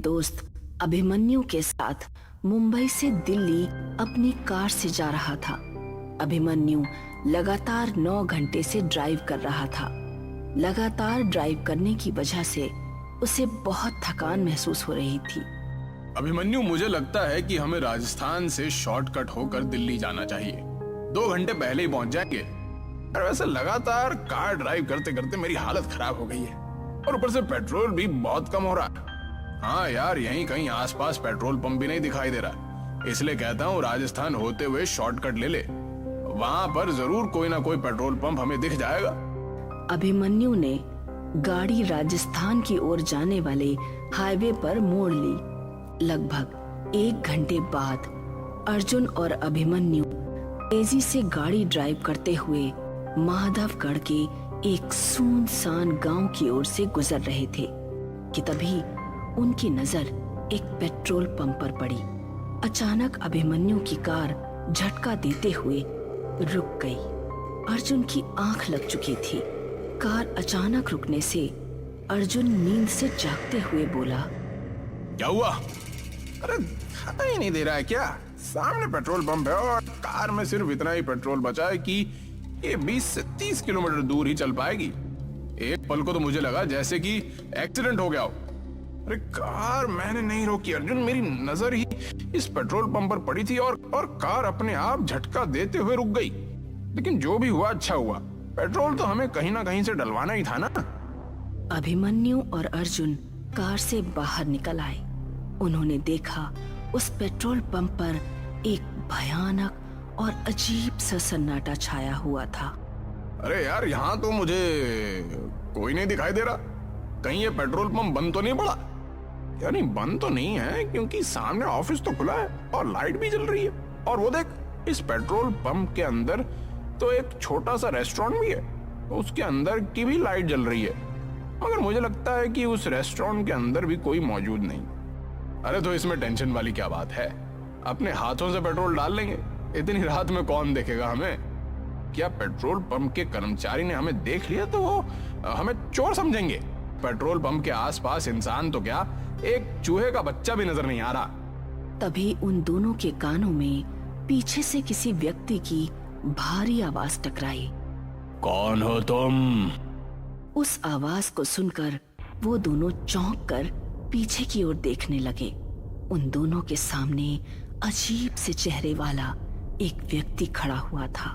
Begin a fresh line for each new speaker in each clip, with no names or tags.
दोस्त अभिमन्यु के साथ मुंबई से दिल्ली अपनी कार से जा रहा था। अभिमन्यु लगातार 9 घंटे से ड्राइव कर रहा था। लगातार ड्राइव करने की वजह से उसे बहुत थकान महसूस हो रही थी।
अभिमन्यु, मुझे लगता है कि हमें राजस्थान से शॉर्टकट होकर दिल्ली जाना चाहिए। 2 घंटे पहले ही पहुंच जाएंगे। और वैसे लगातार कार ड्राइव करते करते मेरी हालत खराब हो गई है और ऊपर से पेट्रोल भी बहुत कम हो रहा है। हाँ यार, यहीं कहीं आसपास पेट्रोल पंप भी नहीं दिखाई दे रहा, इसलिए कहता हूँ राजस्थान होते हुए शॉर्टकट ले ले। वहां पर जरूर कोई ना कोई पेट्रोल पंप हमें दिख जाएगा।
अभिमन्यु ने गाड़ी राजस्थान की ओर जाने वाले हाईवे पर मोड़ ली। लगभग 1 घंटे बाद अर्जुन और अभिमन्यु तेजी से गाड़ी ड्राइव करते हुए माधवगढ़ के एक सुनसान गांव की ओर से गुजर रहे थे कि तभी उनकी नजर एक पेट्रोल पंप पर पड़ी। अचानक अभिमन्यु की कार झटका देते हुए रुक गई। अर्जुन की आंख लग चुकी थी। कार अचानक रुकने से अर्जुन नींद से जागते हुए बोला,
क्या हुआ? अरे दिखाई नहीं दे रहा है क्या? सामने पेट्रोल पंप है और कार में सिर्फ इतना ही पेट्रोल बचा है कि ये 20 से 30 किलोमीटर दूर ही चल पाएगी। एक पल को तो मुझे लगा जैसे कि एक्सीडेंट हो गया हो। अरे कार मैंने नहीं रोकी अर्जुन, मेरी नजर ही इस पेट्रोल पंप पर पड़ी थी और कार अपने आप झटका देते हुए रुक गई। लेकिन जो भी हुआ अच्छा हुआ, पेट्रोल तो हमें कहीं ना कहीं से डलवाना ही था ना।
अभिमन्यु और अर्जुन कार से बाहर निकल आए। उन्होंने देखा उस पेट्रोल पंप पर एक भयानक और अजीब सा सन्नाटा छाया हुआ था।
अरे यार, यहाँ तो मुझे कोई नहीं दिखाई दे रहा। कहीं ये पेट्रोल पंप बंद तो नहीं पड़ा? यानी बंद तो नहीं है, क्योंकि सामने ऑफिस तो खुला है और लाइट भी जल रही है। और वो देख, इस पेट्रोल पंप के अंदर तो एक छोटा सा रेस्टोरेंट भी है, उसके अंदर की भी लाइट जल रही है। मगर मुझे लगता है कि उस रेस्टोरेंट के अंदर भी कोई मौजूद नहीं। अरे तो इसमें टेंशन वाली क्या बात है? अपने हाथों से पेट्रोल डाल लेंगे। इतनी रात में कौन देखेगा हमें? क्या पेट्रोल पंप के कर्मचारी ने हमें देख लिया तो वो हमें चोर समझेंगे? पेट्रोल पंप के आसपास इंसान तो क्या, एक चूहे का बच्चा भी नजर नहीं आ रहा।
तभी उन दोनों के कानों में पीछे से किसी व्यक्ति की भारी आवाज टकराई।
कौन हो तुम?
उस आवाज को सुनकर वो दोनों चौंक कर पीछे की ओर देखने लगे। उन दोनों के सामने अजीब से चेहरे वाला एक व्यक्ति खड़ा हुआ था।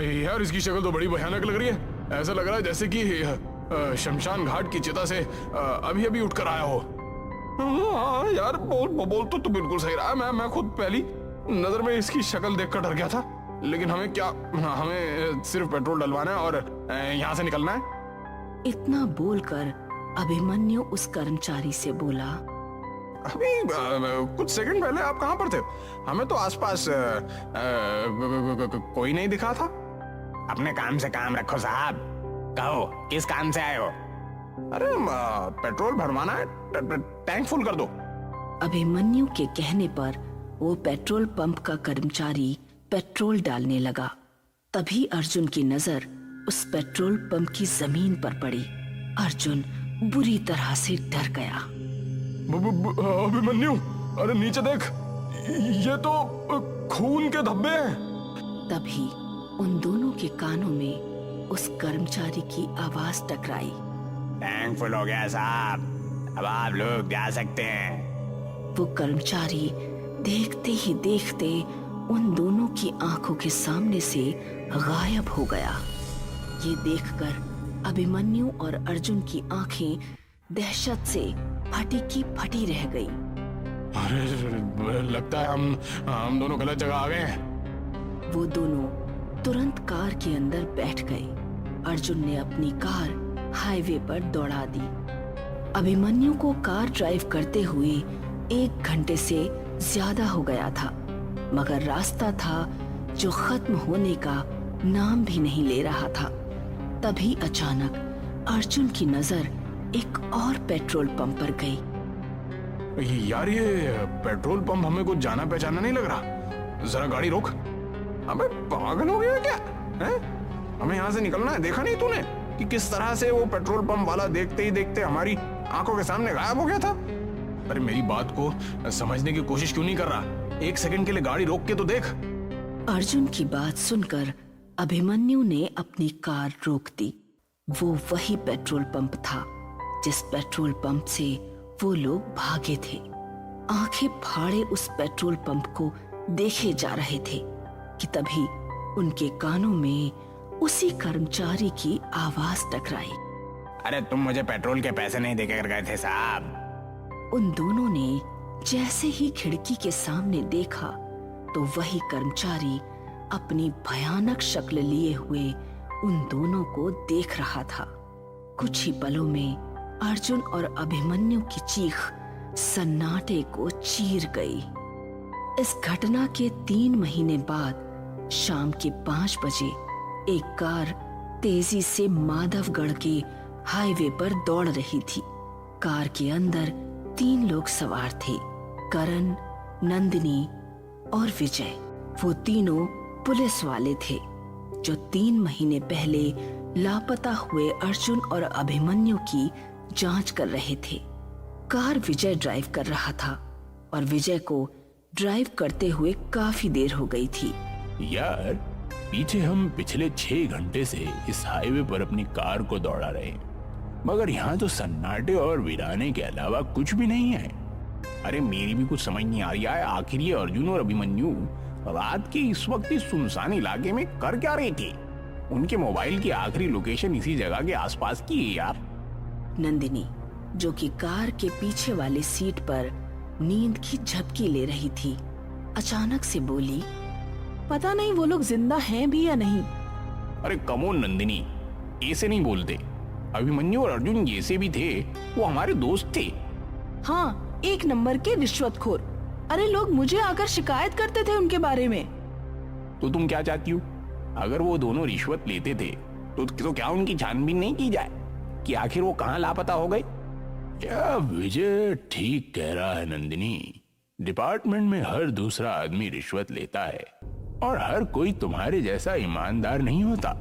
यार, इसकी शक्ल तो बड़ी भयानक लग रही है। ऐसा लग रहा है जैसे कि शमशान घाट की चिता से अभी अभी उठकर आया हो। हाँ यार, बोल तो बिल्कुल सही रहा है। मैं खुद पहली नजर में इसकी शक्ल देखकर डर गया था। लेकिन हमें सिर्फ पेट्रोल डलवाना है और यहाँ से निकलना है।
इतना बोलकर अभिमन्यु उस कर्मचारी से बोला,
अभी कुछ सेकंड पहले आप कहाँ पर थे? हमें तो आसपास कोई नहीं दिखा था।
अपने काम से काम रखो साहब। कहो, किस काम से आए हो?
अरे पेट्रोल भरवाना है, टैंक फुल कर दो।
अभिमन्यु के कहने पर वो पेट्रोल पंप का कर्मचारी पेट्रोल डालने लगा। तभी अर्जुन की नजर उस पेट्रोल पंप की जमीन पर पड़ी। अर्जुन बुरी तरह से डर गया।
अभिमन्यु, अरे नीचे देख, ये तो खून के धब्बे हैं।
तभी उन दोनों के कानों में उस कर्मचारी की आवाज टकराई।
टैंक फुल हो गया साहब, अब आप लोग जा सकते हैं।
वो कर्मचारी देखते ही देखते उन दोनों की आंखों के सामने से गायब हो गया। ये देखकर अभिमन्यु और अर्जुन की आंखें दहशत से फटी की फटी रह गई।
अरे लगता है हम दोनों गलत जगह आ गए हैं।
वो दोनों तुरंत कार के अंदर बैठ गए। अर्जुन ने अपनी कार हाईवे पर दौड़ा दी। अभिमन्यु को कार ड्राइव करते हुए 1 घंटे से ज्यादा हो गया था, मगर रास्ता था जो खत्म होने का नाम भी नहीं ले रहा था। तभी अचानक अर्जुन की नजर एक और पेट्रोल पंप पर गई।
यार, ये पेट्रोल पंप हमें कुछ जाना पहचाना नहीं लग रहा। जरा गाड़ी रोक। अबे पागल हो गया क्या? हमें यहाँ से निकलना है। देखा नहीं तूने कि किस तरह से वो पेट्रोल पंप वाला देखते ही देखते हमारी आंखों के सामने गायब हो गया था। अरे मेरी बात को समझने की कोशिश क्यों नहीं कर रहा? एक सेकंड के लिए गाड़ी रोक के तो देख।
अर्जुन की बात सुनकर अभिमन्यु ने अपनी कार रोक दी। वो वही पेट्रोल पंप था जिस पेट्रोल पंप से वो लोग भागे थे। आंखें फाड़े उस पेट्रोल पंप को देखे जा रहे थे कि तभी उनके कानों में उसी कर्मचारी की आवाज टकराई।
अरे तुम मुझे पेट्रोल के पैसे नहीं देकर गए थे साहब।
उन दोनों ने जैसे ही खिड़की के सामने देखा तो वही कर्मचारी अपनी भयानक शक्ल लिए हुए उन दोनों को देख रहा था। कुछ ही पलों में अर्जुन और अभिमन्यु की चीख सन्नाटे को चीर गई। इस घटना के 3 महीने बाद शाम के 5 बजे एक कार तेजी से माधवगढ़ के हाईवे पर दौड़ रही थी। कार के अंदर 3 लोग सवार थे, करण, नंदिनी और विजय। वो तीनों पुलिस वाले थे जो 3 महीने पहले लापता हुए अर्जुन और अभिमन्यु की जांच कर रहे थे। कार विजय ड्राइव कर रहा था और विजय को ड्राइव करते हुए काफी देर हो गई थी।
यार, पीछे हम पिछले 6 घंटे से इस हाईवे पर अपनी कार को दौड़ा रहे हैं, मगर यहाँ तो सन्नाटे और वीराने के अलावा कुछ भी नहीं है।
अरे मेरी भी कुछ समझ नहीं आ रही है, आखिर ये अर्जुन और अभिमन्यु रात के इस वक्त इस सुनसान इलाके में कर क्या रहे थे? उनके मोबाइल की आखिरी लोकेशन इसी जगह के आसपास की है यार।
नंदिनी, जो कि कार के पीछे वाली सीट पर नींद की झपकी ले रही थी, अचानक से बोली,
पता नहीं वो लोग जिंदा हैं भी या नहीं।
अरे कमोन नंदिनी, ऐसे नहीं बोलते। अभिमन्यु और अर्जुन जैसे भी थे, वो हमारे दोस्त थे।
हाँ, 1 नंबर के रिश्वतखोर। अरे लोग मुझे आकर शिकायत करते थे उनके बारे में।
तो तुम क्या चाहती हो? अगर वो दोनों रिश्वत लेते थे तो क्या उनकी छानबीन नहीं की जाए कि आखिर वो कहाँ लापता हो गए?
क्या विजय ठीक कह रहा है नंदिनी। डिपार्टमेंट में हर दूसरा आदमी रिश्वत लेता है और हर कोई तुम्हारे जैसा ईमानदार नहीं होता।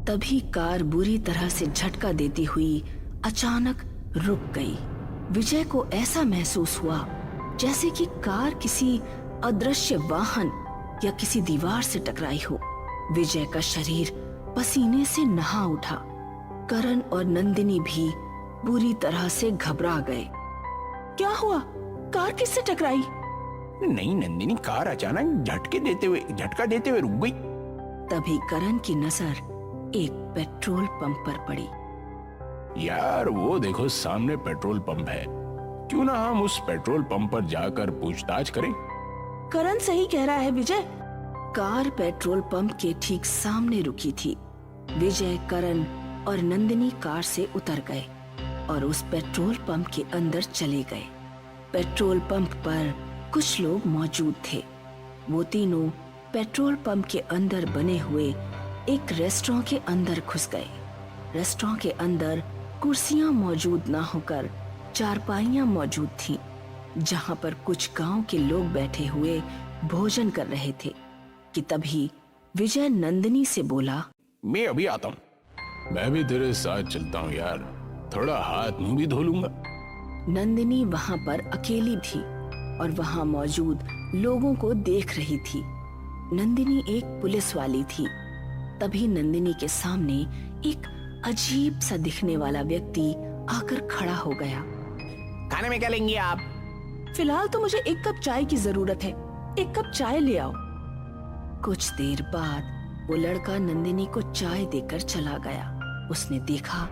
तभी कार बुरी तरह से झटका देती हुई अचानक रुक गई। विजय को ऐसा महसूस हुआ जैसे कि कार किसी अदृश्य वाहन या किसी दीवार से टकराई हो। विजय का शरीर पसीने से नहा उठा। करण और नंदिनी भी बुरी तरह से घबरा गए।
क्या हुआ? कार किससे टकराई?
नहीं नंदिनी, कार अचानक झटका देते हुए रुक गई।
तभी करण की नजर एक पेट्रोल पंप पर पड़ी।
यार वो देखो, सामने पेट्रोल पंप है। क्यों ना हम उस पेट्रोल पंप पर जाकर पूछताछ करें?
करण सही कह रहा है विजय।
कार पेट्रोल पंप के ठीक सामने रुकी थी। विजय, करण और नंदिनी कार से उतर गए और उस पेट्रोल पंप के अंदर चले गए। पेट्रोल पंप पर कुछ लोग मौजूद थे। वो तीनों पेट्रोल पंप के अंदर बने हुए एक रेस्टोरेंट के अंदर घुस गए। रेस्टोरेंट के अंदर कुर्सियां मौजूद ना होकर चारपाइयां मौजूद थीं, जहां पर कुछ गांव के लोग बैठे हुए भोजन कर रहे थे कि तभी विजय नंदिनी से बोला,
मैं अभी आता हूँ।
मैं भी तेरे साथ चलता हूँ यार, थोड़ा हाथ मुंह भी धो लूंगा।
नंदिनी वहां पर अकेली थी और वहां मौजूद लोगों को देख रही थी। नंदिनी एक पुलिस वाली थी। तभी नंदिनी के सामने एक अजीब सा दिखने वाला व्यक्ति आकर खड़ा हो गया।
खाने में क्या लेंगी आप?
फिलहाल तो मुझे 1 कप चाय की जरूरत है। 1 कप चाय ले आओ।
कुछ देर बाद वो लड़का नंदिनी को चाय देकर चला गया। उसने देखा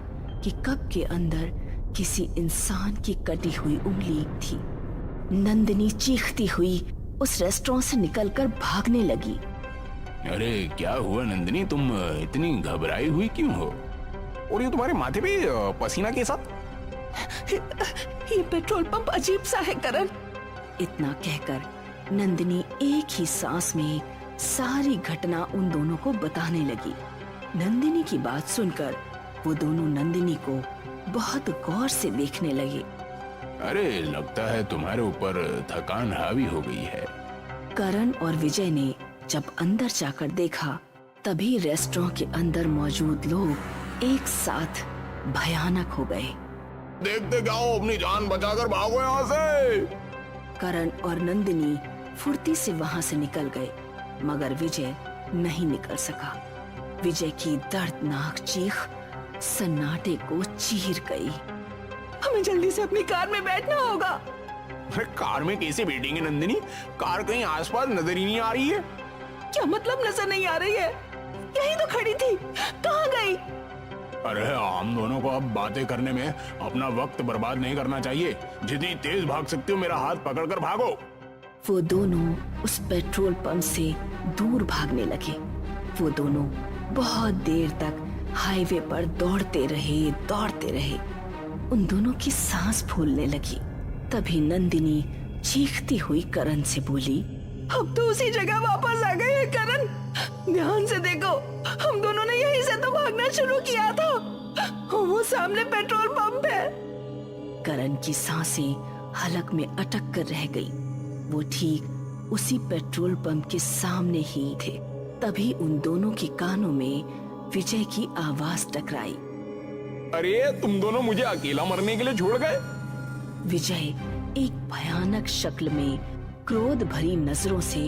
कि कप के अंदर किसी इंसान की कटी हुई उंगली थी। नंदिनी चीखती हुई उस रेस्टोरेंट से निकलकर भागने लगी।
अरे क्या हुआ नंदिनी, तुम इतनी घबराई हुई क्यों हो?
और ये तुम्हारे माथे पे पसीना के साथ?
ये पेट्रोल पंप अजीब सा है करण।
इतना कहकर नंदिनी एक ही सांस में सारी घटना उन दोनों को बताने लगी। नंदिनी की बात सुनकर वो दोनों नंदिनी को बहुत गौर से देखने लगे।
अरे लगता है तुम्हारे ऊपर थकान हावी हो गई है।
करण और विजय ने जब अंदर जाकर देखा तभी रेस्टोरेंट के अंदर मौजूद लोग एक साथ भयानक हो गए।
देखते क्या हो, अपनी जान बचाकर भागो यहाँ से।
करण और नंदिनी फुर्ती से वहां से निकल गए, मगर विजय नहीं निकल सका। विजय की दर्दनाक चीख सन्नाटे को चीर गई।
हमें जल्दी से अपनी कार में बैठना होगा।
अरे कार में कैसे बैठेंगे नंदिनी? कार कहीं आसपास नजर ही नहीं आ रही है।
क्या मतलब नजर नहीं आ रही है? यही तो खड़ी थी, कहाँ गई?
अरे हम दोनों को अब बातें करने में अपना वक्त बर्बाद नहीं करना चाहिए। जितनी तेज भाग सकते हो मेरा हाथ पकड़कर भागो।
वो दोनों उस पेट्रोल पंप से दूर भागने लगे। वो दोनों बहुत देर तक हाईवे पर दौड़ते रहे। उन दोनों की सांस फूलने लगी। तभी नंदिनी चीखती हुई करण से बोली,
अब तो उसी जगह वापस आ गए हैं करण। ध्यान से देखो, हम दोनों ने यहीं से तो भागना शुरू किया था। वो सामने पेट्रोल पंप है।
करण की सांसें हलक में अटक कर रह गई। वो ठीक उसी पेट्रोल पंप के सामने ही थे। तभी उन दोनों के कानों में विजय की आवाज टकराई।
अरे तुम दोनों मुझे अकेला मरने के लिए छोड़ गए।
विजय एक भयानक शक्ल में क्रोध भरी नजरों से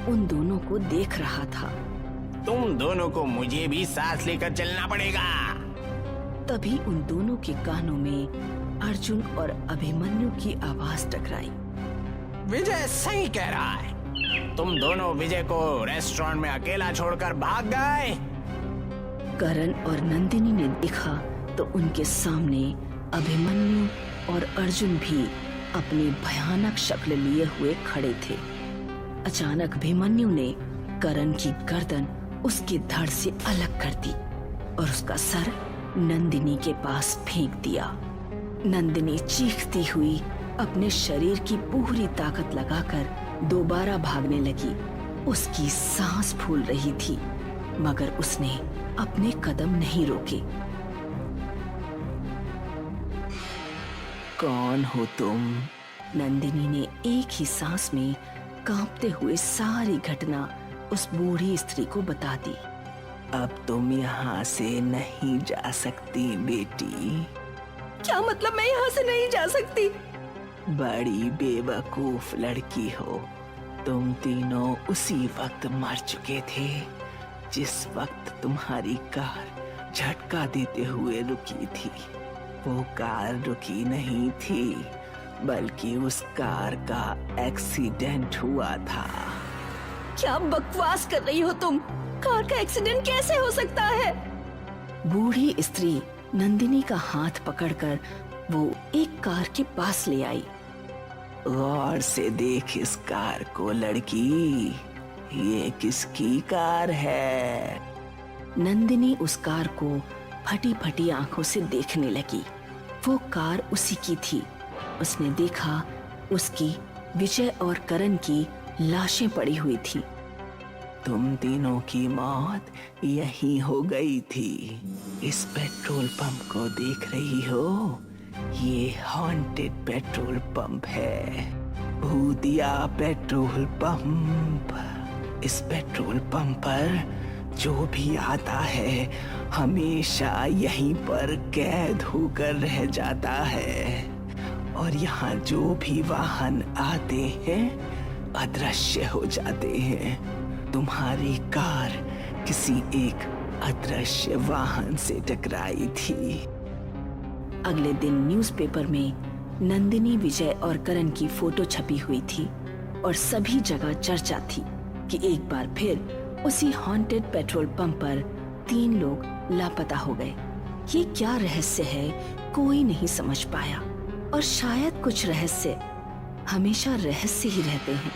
उन दोनों को देख रहा था।
तुम दोनों को मुझे भी सांस लेकर चलना पड़ेगा।
तभी उन दोनों के कानों में अर्जुन और अभिमन्यु की आवाज टकराई।
विजय सही कह रहा है। तुम दोनों विजय को रेस्टोरेंट में अकेला छोड़कर भाग गए।
करण और नंदिनी ने देखा तो उनके सामने अभिमन्यु और अर्जुन भी अपनी भयानक शक्ल लिए हुए खड़े थे। अचानक अभिमन्यु ने करण की गर्दन उसके धड़ से अलग कर दी और उसका सर नंदिनी के पास फेंक दिया। नंदिनी चीखती हुई अपने शरीर की पूरी ताकत लगाकर दोबारा भागने लगी। उसकी सांस फूल रही थी, मगर उसने अपने कदम नहीं रोके। कौन हो तुम? नंदिनी ने एक ही सांस में कांपते हुए सारी घटना उस बूढ़ी स्त्री को बता दी। अब तुम यहाँ से नहीं जा सकती बेटी।
क्या मतलब मैं यहाँ से नहीं जा सकती?
बड़ी बेवकूफ लड़की हो। तुम तीनों उसी वक्त मर चुके थे जिस वक्त तुम्हारी कार झटका देते हुए रुकी थी। वो कार रुकी नहीं थी, बल्कि उस कार का एक्सीडेंट हुआ था।
क्या बकवास कर रही हो तुम? कार का एक्सीडेंट कैसे हो सकता है?
बूढ़ी स्त्री नंदिनी का हाथ पकड़कर वो एक कार के पास ले आई। गौर से देख इस कार को लड़की, ये किसकी कार है? नंदिनी उस कार को फटी फटी आंखों से देखने लगी। वो कार उसी की थी। उसने देखा उसकी विजय और करण की लाशें पड़ी हुई थी। तुम तीनों की मौत यहीं हो गई थी। इस पेट्रोल पंप को देख रही हो? ये हॉन्टेड पेट्रोल पंप है, भूतिया पेट्रोल पंप। इस पेट्रोल पंप पर जो भी आता है हमेशा यहीं पर कैद होकर रह जाता है, और यहाँ जो भी वाहन आते हैं अदृश्य हो जाते हैं। तुम्हारी कार किसी एक अदृश्य वाहन से टकराई थी। अगले दिन न्यूज़पेपर में नंदिनी, विजय और करण की फोटो छपी हुई थी और सभी जगह चर्चा थी कि एक बार फिर उसी हॉन्टेड पेट्रोल पंप पर 3 लोग लापता हो गए। ये क्या रहस्य है, कोई नहीं समझ पाया, और शायद कुछ रहस्य हमेशा रहस्य ही रहते हैं।